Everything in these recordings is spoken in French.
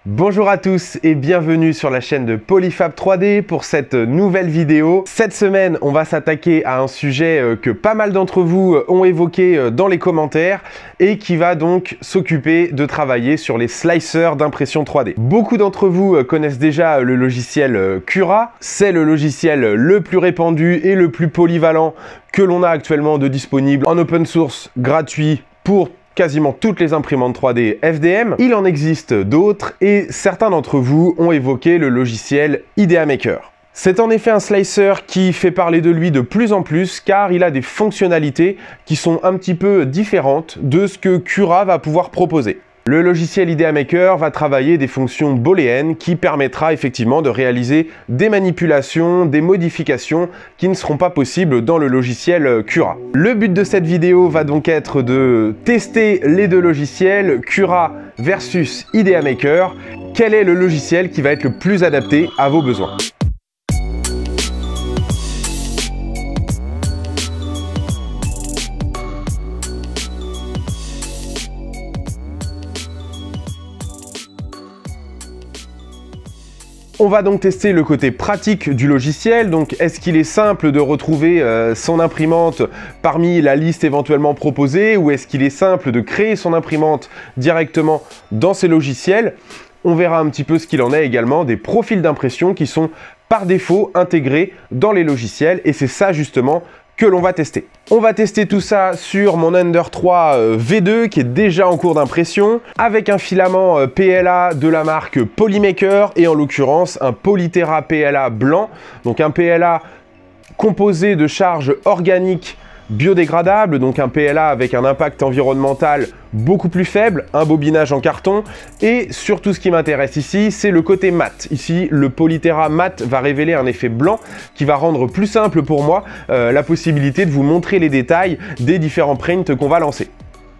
Bonjour à tous et bienvenue sur la chaîne de Polyfab 3D pour cette nouvelle vidéo. Cette semaine, on va s'attaquer à un sujet que pas mal d'entre vous ont évoqué dans les commentaires et qui va donc s'occuper de travailler sur les slicers d'impression 3D. Beaucoup d'entre vous connaissent déjà le logiciel Cura. C'est le logiciel le plus répandu et le plus polyvalent que l'on a actuellement de disponible en open source gratuit pour quasiment toutes les imprimantes 3D FDM. Il en existe d'autres et certains d'entre vous ont évoqué le logiciel Idea Maker. C'est en effet un slicer qui fait parler de lui de plus en plus car il a des fonctionnalités qui sont un petit peu différentes de ce que Cura va pouvoir proposer. Le logiciel Idea Maker va travailler des fonctions booléennes qui permettra effectivement de réaliser des manipulations, des modifications qui ne seront pas possibles dans le logiciel Cura. Le but de cette vidéo va donc être de tester les deux logiciels, Cura versus Idea Maker. Quel est le logiciel qui va être le plus adapté à vos besoins ? On va donc tester le côté pratique du logiciel. Donc, est-ce qu'il est simple de retrouver son imprimante parmi la liste éventuellement proposée ou est-ce qu'il est simple de créer son imprimante directement dans ces logiciels? On verra un petit peu ce qu'il en est également des profils d'impression qui sont par défaut intégrés dans les logiciels et c'est ça justement que l'on va tester. On va tester tout ça sur mon Ender 3 V2 qui est déjà en cours d'impression avec un filament PLA de la marque Polymaker et en l'occurrence un Polytera PLA blanc, donc un PLA composé de charges organiques biodégradables, donc un PLA avec un impact environnemental beaucoup plus faible, un bobinage en carton et surtout ce qui m'intéresse ici c'est le côté mat. Ici le Polytera mat va révéler un effet blanc qui va rendre plus simple pour moi la possibilité de vous montrer les détails des différents prints qu'on va lancer.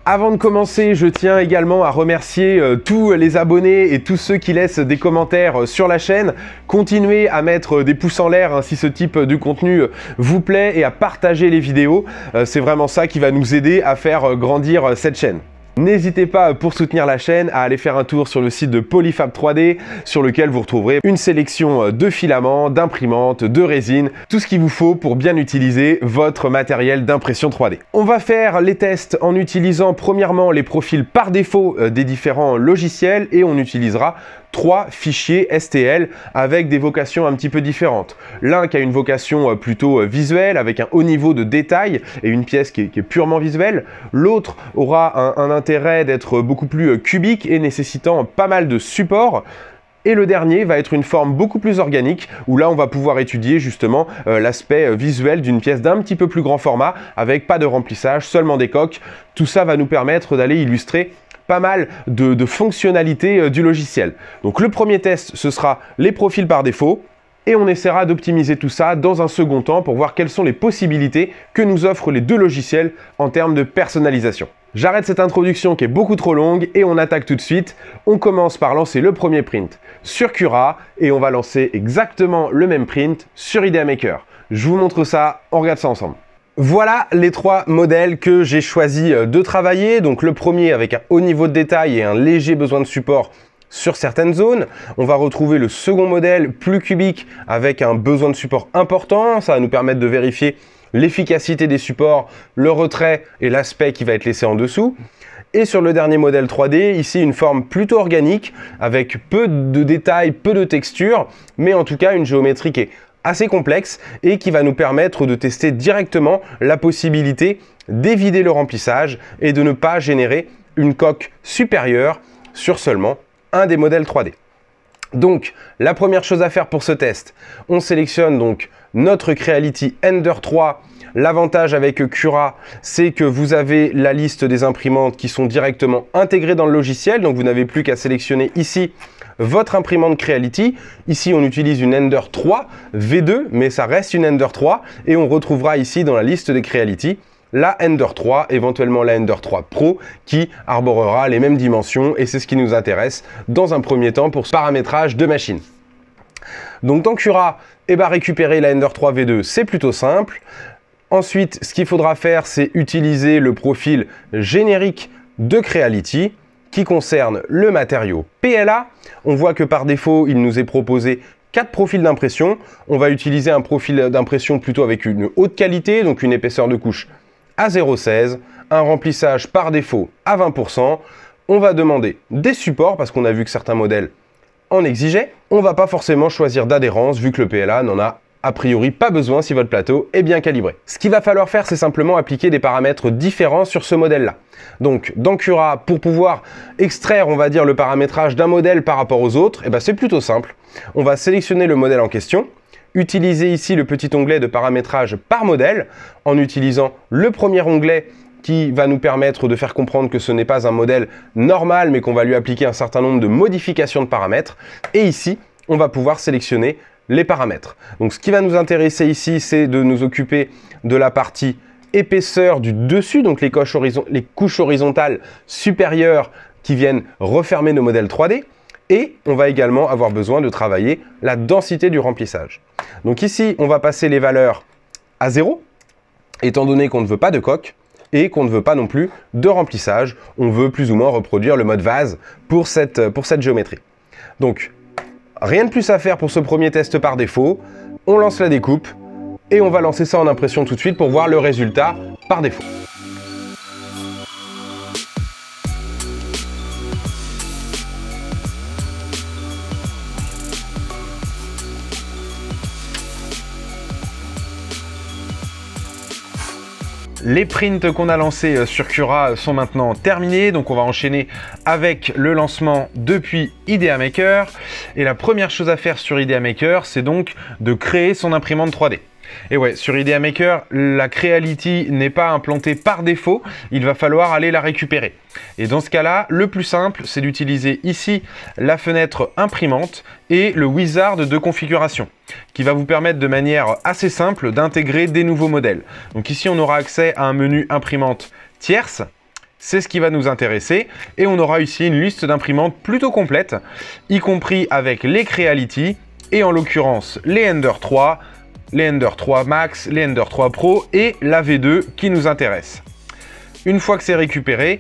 Avant de commencer, je tiens également à remercier tous les abonnés et tous ceux qui laissent des commentaires sur la chaîne. Continuez à mettre des pouces en l'air si ce type de contenu vous plaît et à partager les vidéos. C'est vraiment ça qui va nous aider à faire grandir cette chaîne. N'hésitez pas pour soutenir la chaîne à aller faire un tour sur le site de Polyfab 3D sur lequel vous retrouverez une sélection de filaments, d'imprimantes, de résines, tout ce qu'il vous faut pour bien utiliser votre matériel d'impression 3D. On va faire les tests en utilisant premièrement les profils par défaut des différents logiciels et on utilisera 3 fichiers STL avec des vocations un petit peu différentes. L'un qui a une vocation plutôt visuelle avec un haut niveau de détail et une pièce qui est purement visuelle. L'autre aura un intérêt d'être beaucoup plus cubique et nécessitant pas mal de support. Et le dernier va être une forme beaucoup plus organique où là on va pouvoir étudier justement l'aspect visuel d'une pièce d'un petit peu plus grand format avec pas de remplissage, seulement des coques. Tout ça va nous permettre d'aller illustrer pas mal de fonctionnalités du logiciel. Donc le premier test, ce sera les profils par défaut et on essaiera d'optimiser tout ça dans un second temps pour voir quelles sont les possibilités que nous offrent les deux logiciels en termes de personnalisation. J'arrête cette introduction qui est beaucoup trop longue et on attaque tout de suite. On commence par lancer le premier print sur Cura et on va lancer exactement le même print sur Idea Maker. Je vous montre ça, on regarde ça ensemble. Voilà les 3 modèles que j'ai choisi de travailler. Donc le premier avec un haut niveau de détail et un léger besoin de support sur certaines zones. On va retrouver le second modèle plus cubique avec un besoin de support important. Ça va nous permettre de vérifier l'efficacité des supports, le retrait et l'aspect qui va être laissé en dessous. Et sur le dernier modèle 3D, ici une forme plutôt organique avec peu de détails, peu de textures, mais en tout cas une géométrie qui est assez complexe et qui va nous permettre de tester directement la possibilité d'éviter le remplissage et de ne pas générer une coque supérieure sur seulement un des modèles 3D. Donc, la première chose à faire pour ce test, on sélectionne donc notre Creality Ender 3. L'avantage avec Cura, c'est que vous avez la liste des imprimantes qui sont directement intégrées dans le logiciel, donc vous n'avez plus qu'à sélectionner ici votre imprimante Creality. Ici, on utilise une Ender 3 V2, mais ça reste une Ender 3 et on retrouvera ici dans la liste des Creality la Ender 3, éventuellement la Ender 3 Pro qui arborera les mêmes dimensions et c'est ce qui nous intéresse dans un premier temps pour ce paramétrage de machine. Donc dans Cura, récupérer la Ender 3 V2, c'est plutôt simple. Ensuite, ce qu'il faudra faire, c'est utiliser le profil générique de Creality qui concerne le matériau PLA. On voit que par défaut, il nous est proposé 4 profils d'impression. On va utiliser un profil d'impression plutôt avec une haute qualité, donc une épaisseur de couche à 0,16, un remplissage par défaut à 20%. On va demander des supports parce qu'on a vu que certains modèles en exigeaient. On ne va pas forcément choisir d'adhérence vu que le PLA n'en a a priori pas besoin si votre plateau est bien calibré. Ce qu'il va falloir faire, c'est simplement appliquer des paramètres différents sur ce modèle-là. Donc dans Cura, pour pouvoir extraire, on va dire, le paramétrage d'un modèle par rapport aux autres, c'est plutôt simple. On va sélectionner le modèle en question, utiliser ici le petit onglet de paramétrage par modèle, en utilisant le premier onglet qui va nous permettre de faire comprendre que ce n'est pas un modèle normal, mais qu'on va lui appliquer un certain nombre de modifications de paramètres. Et ici, on va pouvoir sélectionner les paramètres. Donc ce qui va nous intéresser ici, c'est de nous occuper de la partie épaisseur du dessus, donc les couches horizontales supérieures qui viennent refermer nos modèles 3D. Et on va également avoir besoin de travailler la densité du remplissage. Donc ici, on va passer les valeurs à 0, étant donné qu'on ne veut pas de coque et qu'on ne veut pas non plus de remplissage. On veut plus ou moins reproduire le mode vase pour cette géométrie. Donc, rien de plus à faire pour ce premier test par défaut. On lance la découpe et on va lancer ça en impression tout de suite pour voir le résultat par défaut. Les prints qu'on a lancés sur Cura sont maintenant terminés, donc on va enchaîner avec le lancement depuis Idea Maker. Et la première chose à faire sur Idea Maker, c'est donc de créer son imprimante 3D. Et ouais, sur Idea Maker, la Creality n'est pas implantée par défaut, il va falloir aller la récupérer. Et dans ce cas-là, le plus simple, c'est d'utiliser ici la fenêtre imprimante et le wizard de configuration, qui va vous permettre de manière assez simple d'intégrer des nouveaux modèles. Donc ici, on aura accès à un menu imprimante tierce. C'est ce qui va nous intéresser. Et on aura ici une liste d'imprimantes plutôt complète, y compris avec les Creality, et en l'occurrence les Ender 3, les Ender 3 Max, les Ender 3 Pro et la V2 qui nous intéresse. Une fois que c'est récupéré,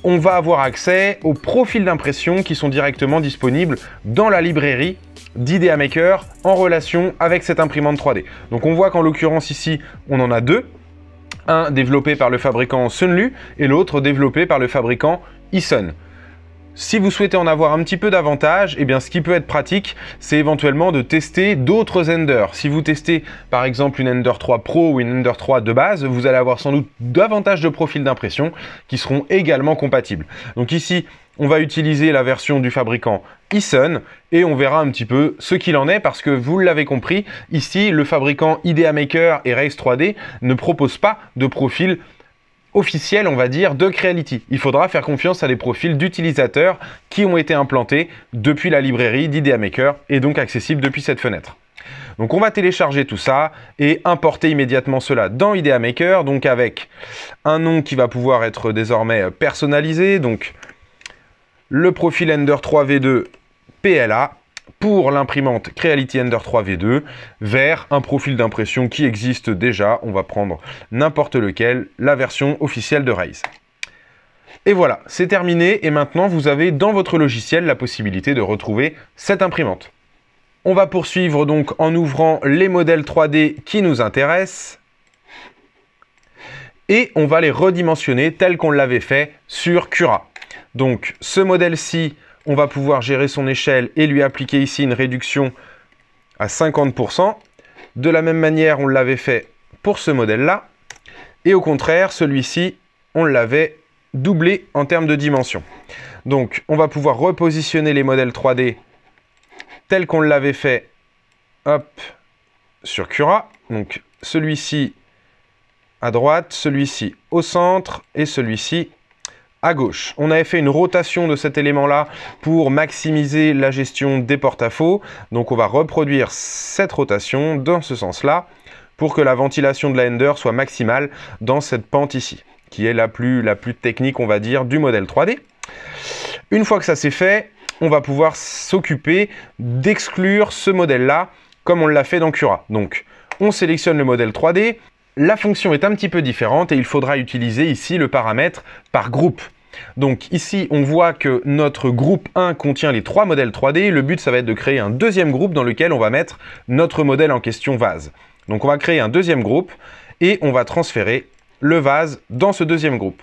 on va avoir accès aux profils d'impression qui sont directement disponibles dans la librairie d'Idea Maker en relation avec cette imprimante 3D. Donc on voit qu'en l'occurrence ici, on en a deux. Un développé par le fabricant Sunlu et l'autre développé par le fabricant Eason. Si vous souhaitez en avoir un petit peu davantage, ce qui peut être pratique, c'est éventuellement de tester d'autres Ender. Si vous testez par exemple une Ender 3 Pro ou une Ender 3 de base, vous allez avoir sans doute davantage de profils d'impression qui seront également compatibles. Donc ici, on va utiliser la version du fabricant Eason et on verra un petit peu ce qu'il en est parce que vous l'avez compris, ici, le fabricant Idea Maker et Raise 3D ne propose pas de profil officiel, on va dire, de Creality. Il faudra faire confiance à des profils d'utilisateurs qui ont été implantés depuis la librairie d'Idea Maker et donc accessibles depuis cette fenêtre. Donc on va télécharger tout ça et importer immédiatement cela dans Idea Maker, donc avec un nom qui va pouvoir être désormais personnalisé, donc le profil Ender 3 V2 PLA pour l'imprimante Creality Ender 3 V2 vers un profil d'impression qui existe déjà. On va prendre n'importe lequel, la version officielle de Raise. Et voilà, c'est terminé et maintenant vous avez dans votre logiciel la possibilité de retrouver cette imprimante. On va poursuivre donc en ouvrant les modèles 3D qui nous intéressent et on va les redimensionner tel qu'on l'avait fait sur Cura. Donc ce modèle-ci, on va pouvoir gérer son échelle et lui appliquer ici une réduction à 50%. De la même manière, on l'avait fait pour ce modèle-là. Et au contraire, celui-ci, on l'avait doublé en termes de dimension. Donc, on va pouvoir repositionner les modèles 3D tels qu'on l'avait fait sur Cura. Donc, celui-ci à droite, celui-ci au centre et celui-ci à gauche. On avait fait une rotation de cet élément-là pour maximiser la gestion des porte-à-faux. Donc on va reproduire cette rotation dans ce sens-là pour que la ventilation de la Ender soit maximale dans cette pente ici, qui est la plus technique, on va dire, du modèle 3D. Une fois que ça c'est fait, on va pouvoir s'occuper d'exclure ce modèle-là comme on l'a fait dans Cura. Donc on sélectionne le modèle 3D. La fonction est un petit peu différente et il faudra utiliser ici le paramètre par groupe. Donc ici, on voit que notre groupe 1 contient les 3 modèles 3D. Le but, ça va être de créer un deuxième groupe dans lequel on va mettre notre modèle en question vase. Donc on va créer un deuxième groupe et on va transférer le vase dans ce deuxième groupe.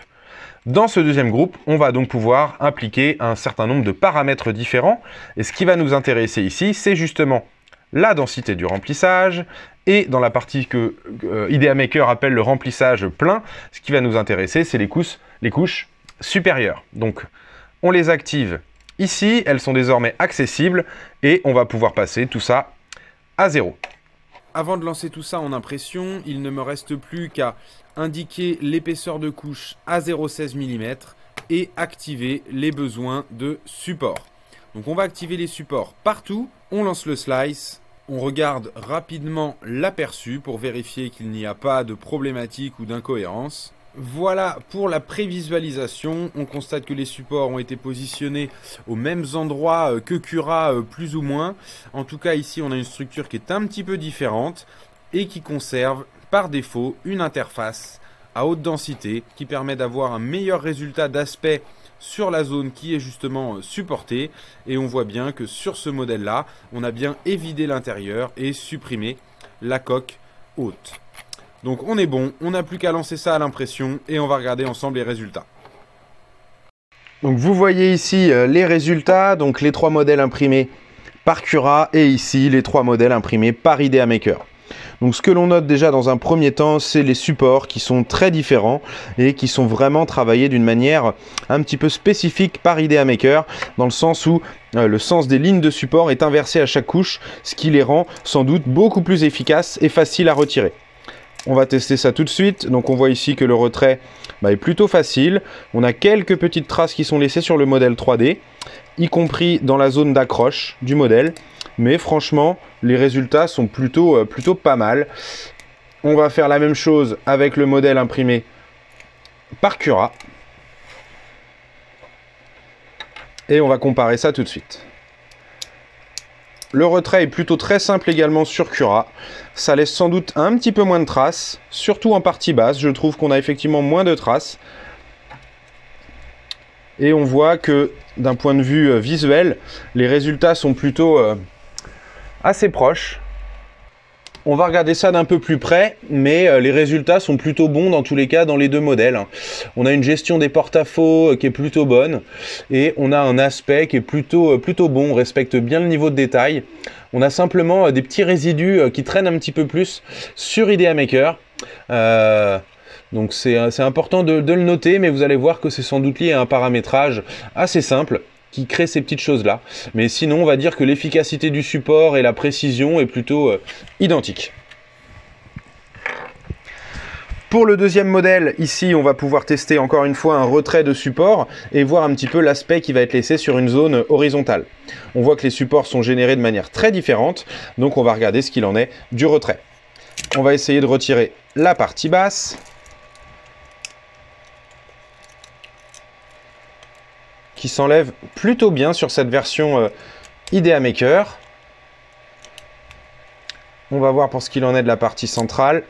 Dans ce deuxième groupe, on va donc pouvoir impliquer un certain nombre de paramètres différents. Et ce qui va nous intéresser ici, c'est justement la densité du remplissage. Et dans la partie que Idea Maker appelle le remplissage plein, ce qui va nous intéresser, c'est les couches supérieures. Donc, on les active ici. Elles sont désormais accessibles. Et on va pouvoir passer tout ça à 0. Avant de lancer tout ça en impression, il ne me reste plus qu'à indiquer l'épaisseur de couche à 0,16 mm et activer les besoins de support. Donc on va activer les supports partout, on lance le slice, on regarde rapidement l'aperçu pour vérifier qu'il n'y a pas de problématique ou d'incohérence. Voilà pour la prévisualisation, on constate que les supports ont été positionnés aux mêmes endroits que Cura plus ou moins. En tout cas ici on a une structure qui est un petit peu différente et qui conserve par défaut une interface à haute densité qui permet d'avoir un meilleur résultat d'aspect sur la zone qui est justement supportée. Et on voit bien que sur ce modèle là on a bien évidé l'intérieur et supprimé la coque haute. Donc on est bon, on n'a plus qu'à lancer ça à l'impression et on va regarder ensemble les résultats. Donc vous voyez ici les résultats, donc les 3 modèles imprimés par Cura et ici les 3 modèles imprimés par Idea Maker. Donc ce que l'on note déjà dans un premier temps, c'est les supports qui sont très différents et qui sont vraiment travaillés d'une manière un petit peu spécifique par Idea Maker, dans le sens où le sens des lignes de support est inversé à chaque couche, ce qui les rend sans doute beaucoup plus efficaces et faciles à retirer. On va tester ça tout de suite. Donc on voit ici que le retrait est plutôt facile. On a quelques petites traces qui sont laissées sur le modèle 3D, y compris dans la zone d'accroche du modèle. Mais franchement, les résultats sont plutôt pas mal. On va faire la même chose avec le modèle imprimé par Cura. Et on va comparer ça tout de suite. Le retrait est plutôt très simple également sur Cura. Ça laisse sans doute un petit peu moins de traces, surtout en partie basse. Je trouve qu'on a effectivement moins de traces. Et on voit que d'un point de vue visuel, les résultats sont plutôt assez proches. On va regarder ça d'un peu plus près, mais les résultats sont plutôt bons dans tous les cas dans les deux modèles. On a une gestion des porte-à-faux qui est plutôt bonne et on a un aspect qui est plutôt bon, on respecte bien le niveau de détail. On a simplement des petits résidus qui traînent un petit peu plus sur Idea Maker. Donc c'est important de le noter, mais vous allez voir que c'est sans doute lié à un paramétrage assez simple qui crée ces petites choses-là. Mais sinon, on va dire que l'efficacité du support et la précision est plutôt identique. Pour le deuxième modèle, ici, on va pouvoir tester encore une fois un retrait de support et voir un petit peu l'aspect qui va être laissé sur une zone horizontale. On voit que les supports sont générés de manière très différente, donc on va regarder ce qu'il en est du retrait. On va essayer de retirer la partie basse, qui s'enlève plutôt bien sur cette version Idea Maker. On va voir pour ce qu'il en est de la partie centrale.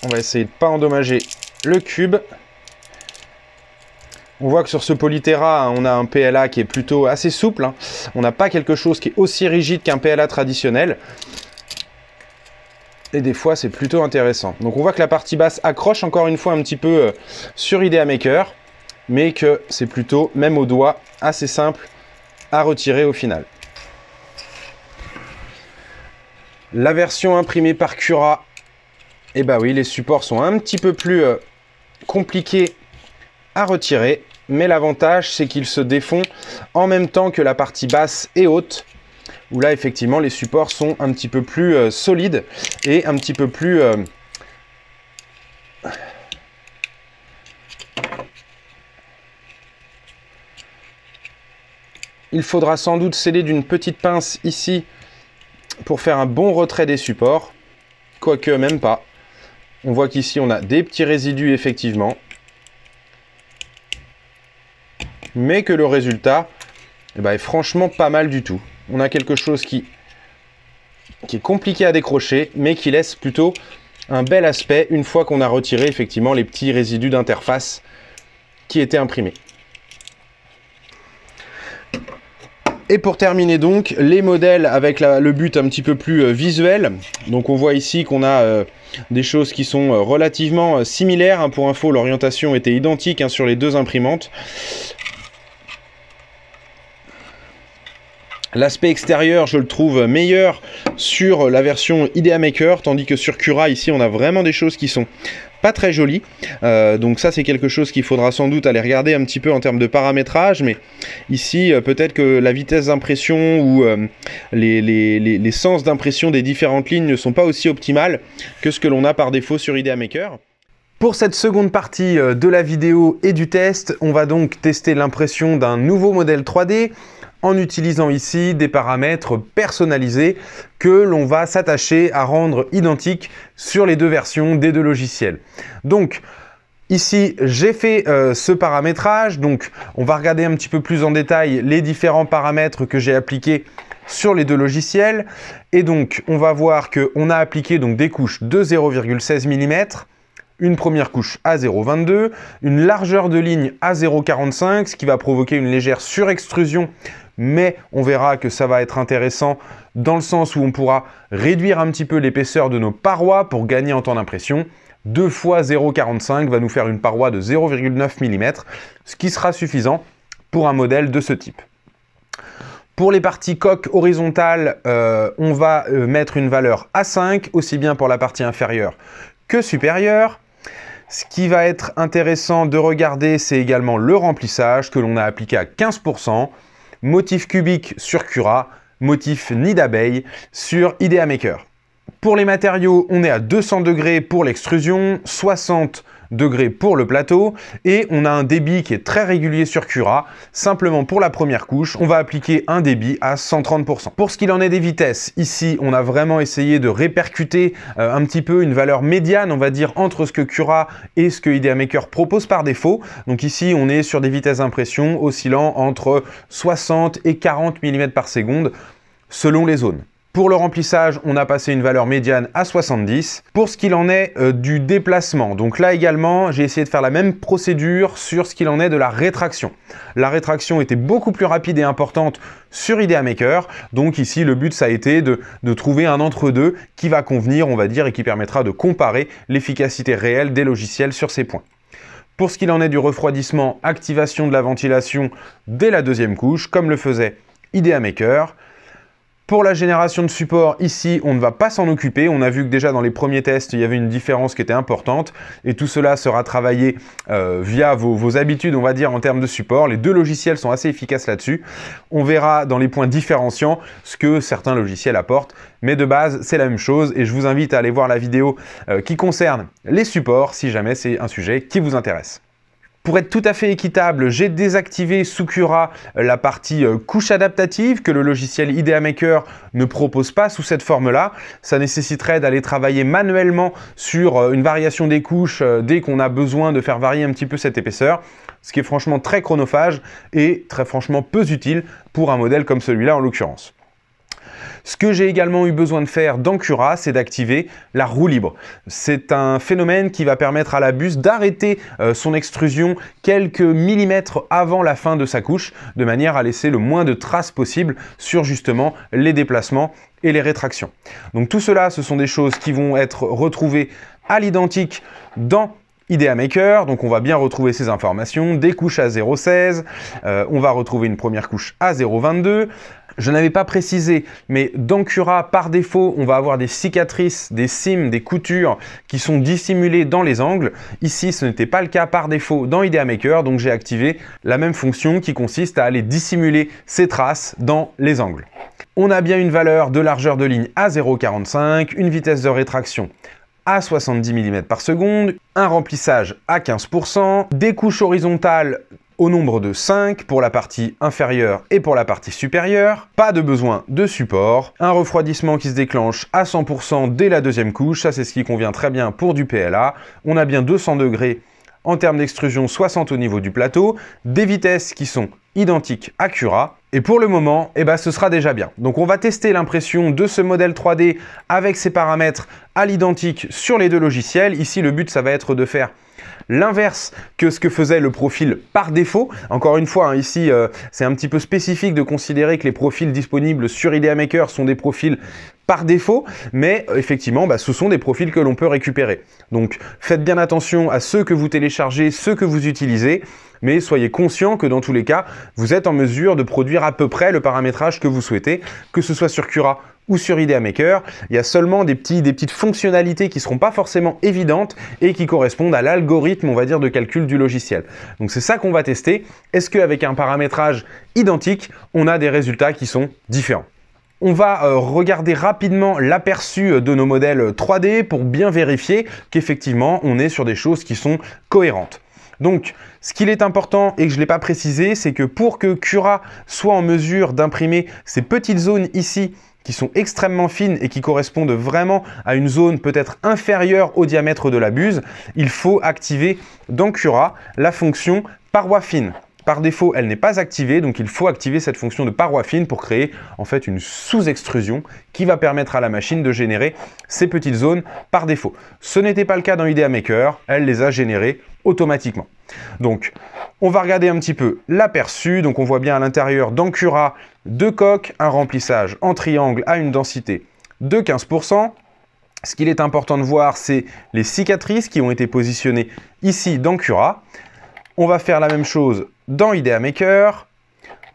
On va essayer de ne pas endommager le cube. On voit que sur ce Polytera, on a un PLA qui est plutôt assez souple. On n'a pas quelque chose qui est aussi rigide qu'un PLA traditionnel. Et des fois, c'est plutôt intéressant. Donc on voit que la partie basse accroche encore une fois un petit peu sur Idea Maker, mais que c'est plutôt, même au doigt, assez simple à retirer au final. La version imprimée par Cura, eh ben oui, les supports sont un petit peu plus compliqués à retirer, mais l'avantage, c'est qu'ils se défont en même temps que la partie basse et haute, où là, effectivement, les supports sont un petit peu plus solides et un petit peu plus... Il faudra sans doute sceller d'une petite pince ici pour faire un bon retrait des supports, quoique même pas. On voit qu'ici on a des petits résidus effectivement, mais que le résultat est franchement pas mal du tout. On a quelque chose qui est compliqué à décrocher, mais qui laisse plutôt un bel aspect une fois qu'on a retiré effectivement les petits résidus d'interface qui était imprimé. Et pour terminer donc, les modèles avec le but un petit peu plus visuel. Donc on voit ici qu'on a des choses qui sont relativement similaires. Hein. Pour info, l'orientation était identique hein, sur les deux imprimantes. L'aspect extérieur, je le trouve meilleur sur la version Idea Maker, tandis que sur Cura, ici, on a vraiment des choses qui sont pas très jolies. Donc ça, c'est quelque chose qu'il faudra sans doute aller regarder un petit peu en termes de paramétrage. Mais ici, peut-être que la vitesse d'impression ou les sens d'impression des différentes lignes ne sont pas aussi optimales que ce que l'on a par défaut sur Idea Maker. Pour cette seconde partie de la vidéo et du test, on va donc tester l'impression d'un nouveau modèle 3D en utilisant ici des paramètres personnalisés que l'on va s'attacher à rendre identiques sur les deux versions des deux logiciels. Donc ici, j'ai fait ce paramétrage, donc on va regarder un petit peu plus en détail les différents paramètres que j'ai appliqués sur les deux logiciels. Et donc, on va voir qu'on a appliqué donc, des couches de 0,16 mm, une première couche à 0,22, une largeur de ligne à 0,45, ce qui va provoquer une légère surextrusion, mais on verra que ça va être intéressant dans le sens où on pourra réduire un petit peu l'épaisseur de nos parois pour gagner en temps d'impression. 2 fois 0,45 va nous faire une paroi de 0,9 mm, ce qui sera suffisant pour un modèle de ce type. Pour les parties coque horizontales, on va mettre une valeur à 5, aussi bien pour la partie inférieure que supérieure. Ce qui va être intéressant de regarder, c'est également le remplissage que l'on a appliqué à 15%, motif cubique sur Cura, motif nid d'abeille sur Idea Maker. Pour les matériaux, on est à 200 degrés pour l'extrusion, 60 degrés pour le plateau et on a un débit qui est très régulier sur Cura. Simplement pour la première couche, on va appliquer un débit à 130%. Pour ce qu'il en est des vitesses, ici on a vraiment essayé de répercuter un petit peu une valeur médiane, on va dire, entre ce que Cura et ce que Idea Maker propose par défaut. Donc ici on est sur des vitesses d'impression oscillant entre 60 et 40 mm par seconde selon les zones. Pour le remplissage, on a passé une valeur médiane à 70. Pour ce qu'il en est du déplacement, donc là également, j'ai essayé de faire la même procédure sur ce qu'il en est de la rétraction. La rétraction était beaucoup plus rapide et importante sur Idea Maker. Donc ici, le but, ça a été de trouver un entre-deux qui va convenir, on va dire, et qui permettra de comparer l'efficacité réelle des logiciels sur ces points. Pour ce qu'il en est du refroidissement, activation de la ventilation dès la deuxième couche, comme le faisait Idea Maker. Pour la génération de support, ici, on ne va pas s'en occuper. On a vu que déjà dans les premiers tests, il y avait une différence qui était importante. Et tout cela sera travaillé via vos habitudes, on va dire, en termes de support. Les deux logiciels sont assez efficaces là-dessus. On verra dans les points différenciants ce que certains logiciels apportent. Mais de base, c'est la même chose. Et je vous invite à aller voir la vidéo qui concerne les supports, si jamais c'est un sujet qui vous intéresse. Pour être tout à fait équitable, j'ai désactivé sous Cura la partie couche adaptative que le logiciel Idea Maker ne propose pas sous cette forme-là. Ça nécessiterait d'aller travailler manuellement sur une variation des couches dès qu'on a besoin de faire varier un petit peu cette épaisseur, ce qui est franchement très chronophage et très franchement peu utile pour un modèle comme celui-là en l'occurrence. Ce que j'ai également eu besoin de faire dans Cura, c'est d'activer la roue libre. C'est un phénomène qui va permettre à la buse d'arrêter son extrusion quelques millimètres avant la fin de sa couche, de manière à laisser le moins de traces possible sur justement les déplacements et les rétractions. Donc tout cela, ce sont des choses qui vont être retrouvées à l'identique dans Idea Maker, donc on va bien retrouver ces informations, des couches à 0,16, on va retrouver une première couche à 0,22. Je n'avais pas précisé, mais dans Cura, par défaut, on va avoir des cicatrices, des cimes, des coutures qui sont dissimulées dans les angles. Ici, ce n'était pas le cas par défaut dans Idea Maker, donc j'ai activé la même fonction qui consiste à aller dissimuler ces traces dans les angles. On a bien une valeur de largeur de ligne à 0,45, une vitesse de rétraction à 70 mm par seconde, un remplissage à 15%, des couches horizontales au nombre de 5 pour la partie inférieure et pour la partie supérieure, pas de besoin de support, un refroidissement qui se déclenche à 100% dès la deuxième couche, ça c'est ce qui convient très bien pour du PLA, on a bien 200 degrés en termes d'extrusion, 60 au niveau du plateau, des vitesses qui sont identiques à Cura, et pour le moment, ce sera déjà bien. Donc on va tester l'impression de ce modèle 3D avec ses paramètres à l'identique sur les deux logiciels. Ici, le but, ça va être de faire l'inverse que ce que faisait le profil par défaut. Encore une fois, hein, ici, c'est un petit peu spécifique de considérer que les profils disponibles sur Idea Maker sont des profils par défaut, mais effectivement, ce sont des profils que l'on peut récupérer. Donc, faites bien attention à ceux que vous téléchargez, ceux que vous utilisez, mais soyez conscient que dans tous les cas, vous êtes en mesure de produire à peu près le paramétrage que vous souhaitez, que ce soit sur Cura ou sur Idea Maker. Il y a seulement des petites fonctionnalités qui ne seront pas forcément évidentes et qui correspondent à l'algorithme, on va dire, de calcul du logiciel. Donc c'est ça qu'on va tester. Est-ce qu'avec un paramétrage identique, on a des résultats qui sont différents? On va regarder rapidement l'aperçu de nos modèles 3D pour bien vérifier qu'effectivement, on est sur des choses qui sont cohérentes. Donc, ce qu'il est important et que je ne l'ai pas précisé, c'est que pour que Cura soit en mesure d'imprimer ces petites zones ici qui sont extrêmement fines et qui correspondent vraiment à une zone peut-être inférieure au diamètre de la buse, il faut activer dans Cura la fonction paroi fine. Par défaut, elle n'est pas activée, donc il faut activer cette fonction de paroi fine pour créer en fait une sous-extrusion qui va permettre à la machine de générer ces petites zones par défaut. Ce n'était pas le cas dans Idea Maker, elle les a générées automatiquement. Donc, on va regarder un petit peu l'aperçu. Donc, on voit bien à l'intérieur dans Cura 2 coques, un remplissage en triangle à une densité de 15%. Ce qu'il est important de voir, c'est les cicatrices qui ont été positionnées ici dans Cura. On va faire la même chose dans Idea Maker.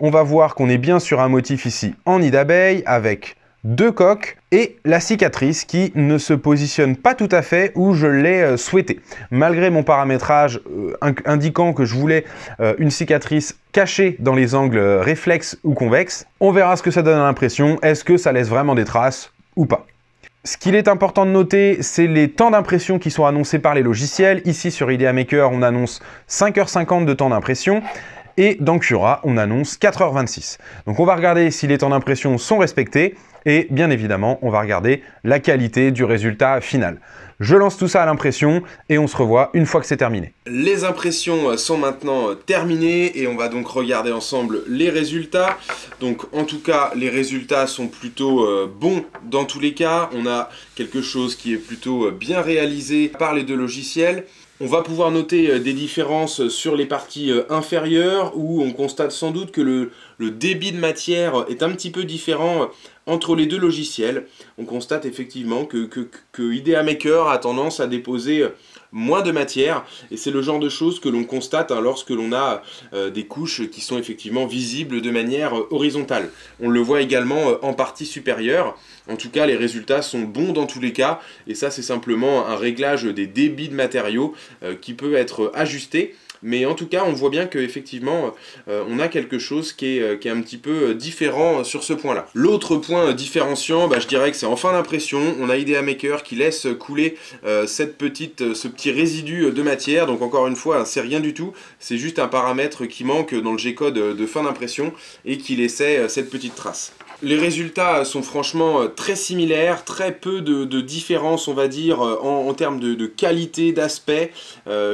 On va voir qu'on est bien sur un motif ici en nid d'abeille avec 2 coques et la cicatrice qui ne se positionne pas tout à fait où je l'ai souhaité. Malgré mon paramétrage indiquant que je voulais une cicatrice cachée dans les angles réflexes ou convexes, on verra ce que ça donne à l'impression. Est-ce que ça laisse vraiment des traces ou pas? Ce qu'il est important de noter, c'est les temps d'impression qui sont annoncés par les logiciels. Ici sur Idea Maker, on annonce 5h50 de temps d'impression. Et dans Cura, on annonce 4h26. Donc on va regarder si les temps d'impression sont respectés et bien évidemment, on va regarder la qualité du résultat final. Je lance tout ça à l'impression et on se revoit une fois que c'est terminé. Les impressions sont maintenant terminées et on va donc regarder ensemble les résultats. Donc en tout cas, les résultats sont plutôt bons dans tous les cas. On a quelque chose qui est plutôt bien réalisé par les deux logiciels. On va pouvoir noter des différences sur les parties inférieures où on constate sans doute que le débit de matière est un petit peu différent entre les deux logiciels. On constate effectivement que Idea Maker a tendance à déposer moins de matière et c'est le genre de choses que l'on constate lorsque l'on a des couches qui sont effectivement visibles de manière horizontale. On le voit également en partie supérieure. En tout cas, les résultats sont bons dans tous les cas et ça c'est simplement un réglage des débits de matériaux qui peut être ajusté. Mais en tout cas, on voit bien qu'effectivement, on a quelque chose qui est un petit peu différent sur ce point-là. L'autre point différenciant, je dirais que c'est en fin d'impression. On a Idea Maker qui laisse couler ce petit résidu de matière. Donc encore une fois, c'est rien du tout. C'est juste un paramètre qui manque dans le G-code de fin d'impression et qui laissait cette petite trace. Les résultats sont franchement très similaires, très peu de différence on va dire en termes de qualité, d'aspect.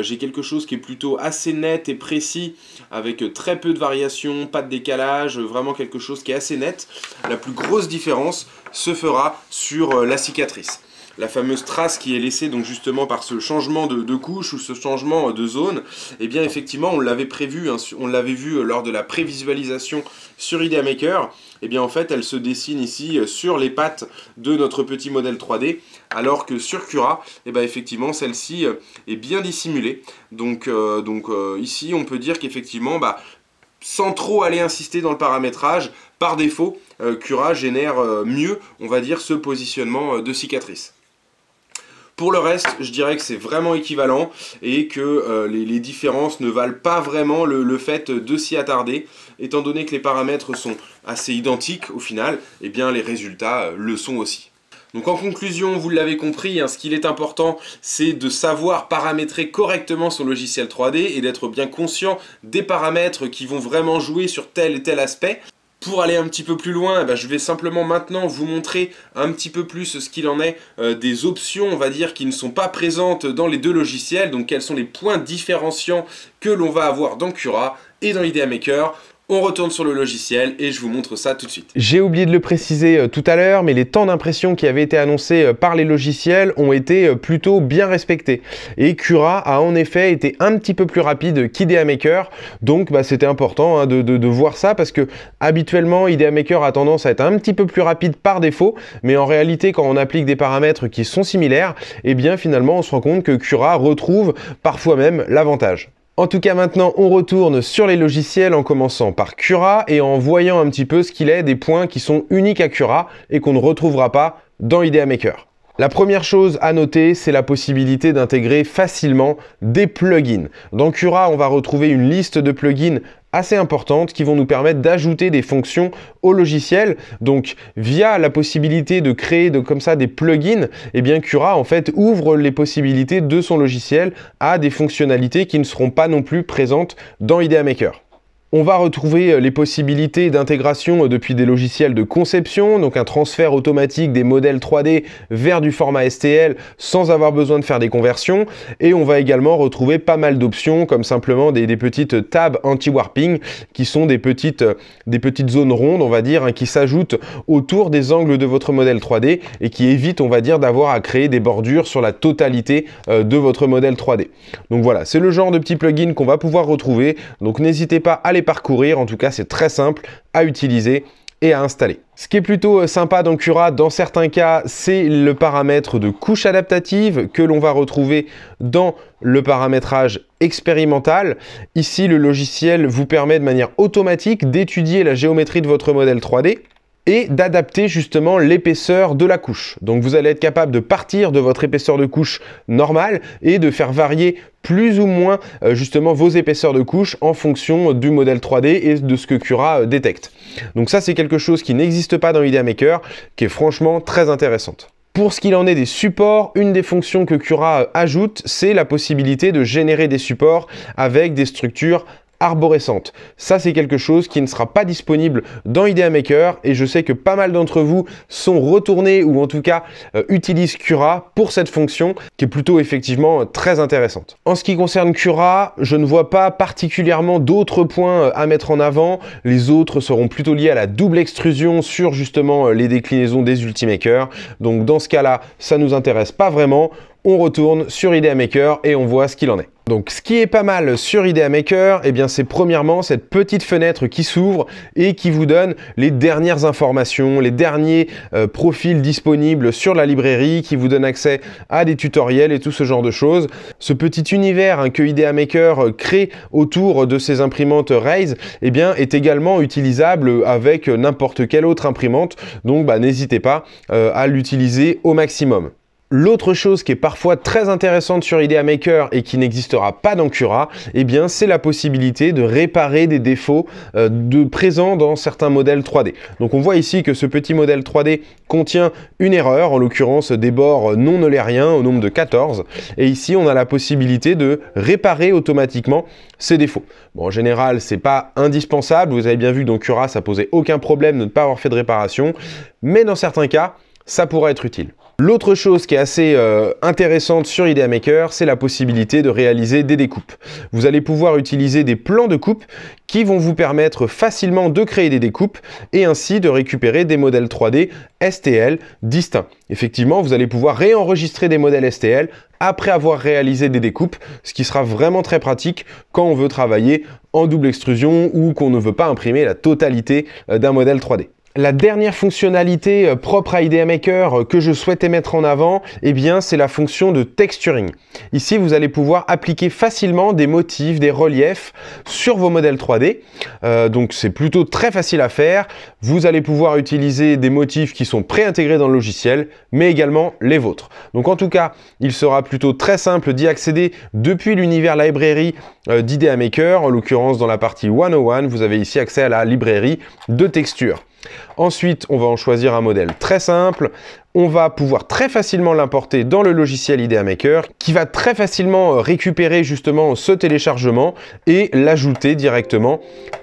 J'ai quelque chose qui est plutôt assez net et précis avec très peu de variations, pas de décalage, vraiment quelque chose qui est assez net. La plus grosse différence se fera sur la cicatrice. La fameuse trace qui est laissée donc justement par ce changement de couche ou ce changement de zone, eh bien effectivement on l'avait prévu, on l'avait vu lors de la prévisualisation sur Idea Maker, eh bien en fait elle se dessine ici sur les pattes de notre petit modèle 3D, alors que sur Cura, eh bien effectivement celle-ci est bien dissimulée. Donc ici on peut dire qu'effectivement, sans trop aller insister dans le paramétrage, par défaut, Cura génère mieux, on va dire, ce positionnement de cicatrice. Pour le reste, je dirais que c'est vraiment équivalent et que les différences ne valent pas vraiment le fait de s'y attarder. Étant donné que les paramètres sont assez identiques au final, eh bien les résultats le sont aussi. Donc en conclusion, vous l'avez compris, ce qu'il est important, c'est de savoir paramétrer correctement son logiciel 3D et d'être bien conscient des paramètres qui vont vraiment jouer sur tel et tel aspect. Pour aller un petit peu plus loin, je vais simplement maintenant vous montrer un petit peu plus ce qu'il en est des options, on va dire, qui ne sont pas présentes dans les deux logiciels. Donc quels sont les points différenciants que l'on va avoir dans Cura et dans Idea Maker. On retourne sur le logiciel et je vous montre ça tout de suite. J'ai oublié de le préciser tout à l'heure, mais les temps d'impression qui avaient été annoncés par les logiciels ont été plutôt bien respectés. Et Cura a en effet été un petit peu plus rapide qu'IDEA Maker, donc c'était important de voir ça, parce que habituellement IDEA Maker a tendance à être un petit peu plus rapide par défaut, mais en réalité quand on applique des paramètres qui sont similaires, eh bien finalement on se rend compte que Cura retrouve parfois même l'avantage. En tout cas, maintenant, on retourne sur les logiciels en commençant par Cura et en voyant un petit peu ce qu'il est des points qui sont uniques à Cura et qu'on ne retrouvera pas dans IDEA Maker. La première chose à noter, c'est la possibilité d'intégrer facilement des plugins. Dans Cura, on va retrouver une liste de plugins assez importantes qui vont nous permettre d'ajouter des fonctions au logiciel. Donc, via la possibilité de créer comme ça des plugins, eh bien Cura en fait ouvre les possibilités de son logiciel à des fonctionnalités qui ne seront pas non plus présentes dans IDEA Maker. On va retrouver les possibilités d'intégration depuis des logiciels de conception, donc un transfert automatique des modèles 3D vers du format STL sans avoir besoin de faire des conversions. Et on va également retrouver pas mal d'options comme simplement des petites tabs anti-warping qui sont des petites zones rondes, on va dire, qui s'ajoutent autour des angles de votre modèle 3D et qui évitent, on va dire, d'avoir à créer des bordures sur la totalité de votre modèle 3D. Donc voilà, c'est le genre de petits plugins qu'on va pouvoir retrouver. Donc n'hésitez pas à les parcourir, en tout cas c'est très simple à utiliser et à installer. Ce qui est plutôt sympa dans Cura, dans certains cas, c'est le paramètre de couche adaptative que l'on va retrouver dans le paramétrage expérimental. Ici, le logiciel vous permet de manière automatique d'étudier la géométrie de votre modèle 3D et d'adapter justement l'épaisseur de la couche. Donc vous allez être capable de partir de votre épaisseur de couche normale et de faire varier plus ou moins justement vos épaisseurs de couche en fonction du modèle 3D et de ce que Cura détecte. Donc ça, c'est quelque chose qui n'existe pas dans IDEA Maker, qui est franchement très intéressante. Pour ce qu'il en est des supports, une des fonctions que Cura ajoute, c'est la possibilité de générer des supports avec des structures arborescente. Ça, c'est quelque chose qui ne sera pas disponible dans IDEA Maker et je sais que pas mal d'entre vous sont retournés ou en tout cas utilisent Cura pour cette fonction qui est plutôt effectivement très intéressante. En ce qui concerne Cura, je ne vois pas particulièrement d'autres points à mettre en avant. Les autres seront plutôt liés à la double extrusion sur justement les déclinaisons des Ultimaker. Donc dans ce cas-là, ça nous intéresse pas vraiment. On retourne sur IDEA Maker et on voit ce qu'il en est. Donc ce qui est pas mal sur IDEA Maker, eh bien c'est premièrement cette petite fenêtre qui s'ouvre et qui vous donne les dernières informations, les derniers profils disponibles sur la librairie, qui vous donne accès à des tutoriels et tout ce genre de choses. Ce petit univers que IDEA Maker crée autour de ces imprimantes Raise, eh bien est également utilisable avec n'importe quelle autre imprimante, donc n'hésitez pas à l'utiliser au maximum. L'autre chose qui est parfois très intéressante sur IDEA Maker et qui n'existera pas dans Cura, eh bien c'est la possibilité de réparer des défauts présents dans certains modèles 3D. Donc on voit ici que ce petit modèle 3D contient une erreur, en l'occurrence des bords non eulériens au nombre de 14. Et ici on a la possibilité de réparer automatiquement ces défauts. Bon, en général, c'est pas indispensable. Vous avez bien vu que dans Cura, ça posait aucun problème de ne pas avoir fait de réparation. Mais dans certains cas, ça pourrait être utile. L'autre chose qui est assez intéressante sur IDEA Maker, c'est la possibilité de réaliser des découpes. Vous allez pouvoir utiliser des plans de coupe qui vont vous permettre facilement de créer des découpes et ainsi de récupérer des modèles 3D STL distincts. Effectivement, vous allez pouvoir réenregistrer des modèles STL après avoir réalisé des découpes, ce qui sera vraiment très pratique quand on veut travailler en double extrusion ou qu'on ne veut pas imprimer la totalité d'un modèle 3D. La dernière fonctionnalité propre à IDEA Maker que je souhaitais mettre en avant, eh bien, c'est la fonction de texturing. Ici, vous allez pouvoir appliquer facilement des motifs, des reliefs sur vos modèles 3D. Donc, c'est plutôt très facile à faire. Vous allez pouvoir utiliser des motifs qui sont préintégrés dans le logiciel, mais également les vôtres. Donc, en tout cas, il sera plutôt très simple d'y accéder depuis l'univers librairie d'IDEA Maker. En l'occurrence, dans la partie 101, vous avez ici accès à la librairie de textures. Ensuite, on va en choisir un modèle très simple. On va pouvoir très facilement l'importer dans le logiciel IDEA Maker qui va très facilement récupérer justement ce téléchargement et l'ajouter directement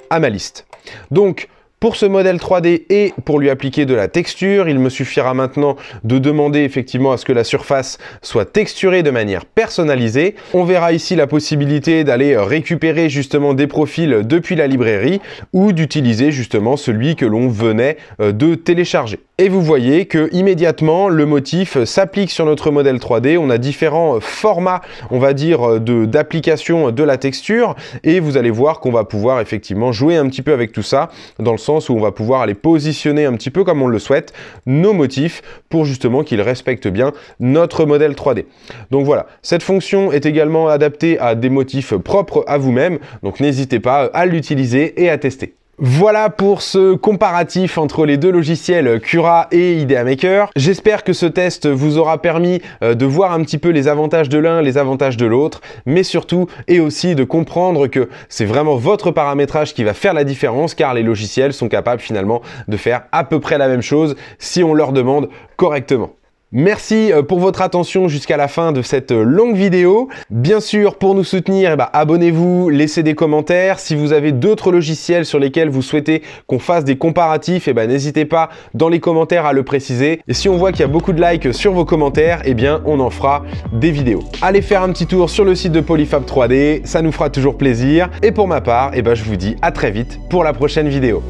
à ma liste. Donc, Pour ce modèle 3D et pour lui appliquer de la texture, il me suffira maintenant de demander effectivement à ce que la surface soit texturée de manière personnalisée. On verra ici la possibilité d'aller récupérer justement des profils depuis la librairie ou d'utiliser justement celui que l'on venait de télécharger. Et vous voyez que immédiatement le motif s'applique sur notre modèle 3D. On a différents formats, on va dire, d'application de la texture et vous allez voir qu'on va pouvoir effectivement jouer un petit peu avec tout ça dans le sens où on va pouvoir aller positionner un petit peu comme on le souhaite nos motifs pour justement qu'ils respectent bien notre modèle 3D. Donc voilà, cette fonction est également adaptée à des motifs propres à vous-même, donc n'hésitez pas à l'utiliser et à tester. Voilà pour ce comparatif entre les deux logiciels Cura et Idea Maker. J'espère que ce test vous aura permis de voir un petit peu les avantages de l'un, les avantages de l'autre, mais surtout et aussi de comprendre que c'est vraiment votre paramétrage qui va faire la différence car les logiciels sont capables finalement de faire à peu près la même chose si on leur demande correctement. Merci pour votre attention jusqu'à la fin de cette longue vidéo. Bien sûr, pour nous soutenir, abonnez-vous, laissez des commentaires. Si vous avez d'autres logiciels sur lesquels vous souhaitez qu'on fasse des comparatifs, n'hésitez pas dans les commentaires à le préciser. Et si on voit qu'il y a beaucoup de likes sur vos commentaires, on en fera des vidéos. Allez faire un petit tour sur le site de Polyfab 3D, ça nous fera toujours plaisir. Et pour ma part, je vous dis à très vite pour la prochaine vidéo.